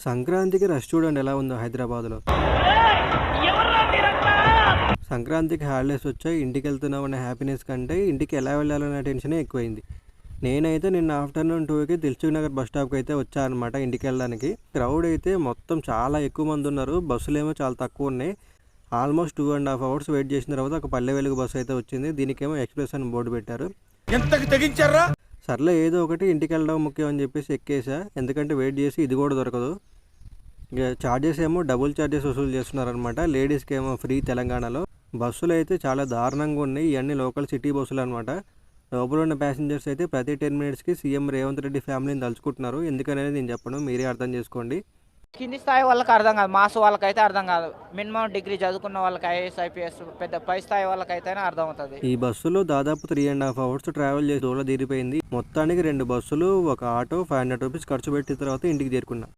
సంక్రాంతికి రష్ చూడండి ఎలా ఉందో హైదరాబాద్లో. సంక్రాంతికి హాలిడేస్ వచ్చాయి, ఇంటికి వెళ్తున్నాం అనే హ్యాపీనెస్ కంటే ఇంటికి ఎలా వెళ్ళాలనే టెన్షనే ఎక్కువైంది. నేనైతే నిన్న ఆఫ్టర్నూన్ 2కి దిల్సుఖ్ నగర్ బస్ స్టాప్కి అయితే వచ్చాను అనమాట ఇంటికి వెళ్ళడానికి. క్రౌడ్ అయితే మొత్తం చాలా ఎక్కువ మంది ఉన్నారు, బస్సులేమో చాలా తక్కువ ఉన్నాయి. ఆల్మోస్ట్ 2.5 hours వెయిట్ చేసిన తర్వాత ఒక పల్లె వెలుగు బస్సు అయితే వచ్చింది. దీనికేమో ఎక్స్ప్రెస్ అని బోర్డు పెట్టారు. సర్లే ఏదో ఒకటి ఇంటికి వెళ్ళడం ముఖ్యం అని చెప్పేసి ఎక్కేసా, ఎందుకంటే వెయిట్ చేసి ఇది కూడా దొరకదు. ఇక ఛార్జెస్ ఏమో డబుల్ ఛార్జెస్ వసూలు చేస్తున్నారనమాట. లేడీస్కి ఏమో ఫ్రీ తెలంగాణలో. బస్సులు అయితే చాలా దారుణంగా ఉన్నాయి, ఇవన్నీ లోకల్ సిటీ బస్సులు అనమాట. లోపల ఉన్న ప్యాసింజర్స్ అయితే ప్రతి 10 minutesకి సీఎం రేవంత్ రెడ్డి ఫ్యామిలీని తలుచుకుంటున్నారు. ఎందుకనేది నేను చెప్పను, మీరే అర్థం చేసుకోండి. కింది స్థాయి వాళ్ళకి అర్థం కాదు, మాస్ వాళ్ళకైతే అర్థం కాదు. మినిమం డిగ్రీ చదువుకున్న వాళ్ళకి ఐఏఎస్ ఐపీఎస్ పెద్ద పై స్థాయి వాళ్ళకైతేనే అర్థం అవుతుంది. ఈ బస్సులో దాదాపు 3.5 hours ట్రావెల్ చేసి దూల తీరిపోయింది. మొత్తానికి 2 బస్సులు, ఒక ఆటో 500 రూపీస్ ఖర్చు పెట్టిన తర్వాత ఇంటికి చేరుకున్నా.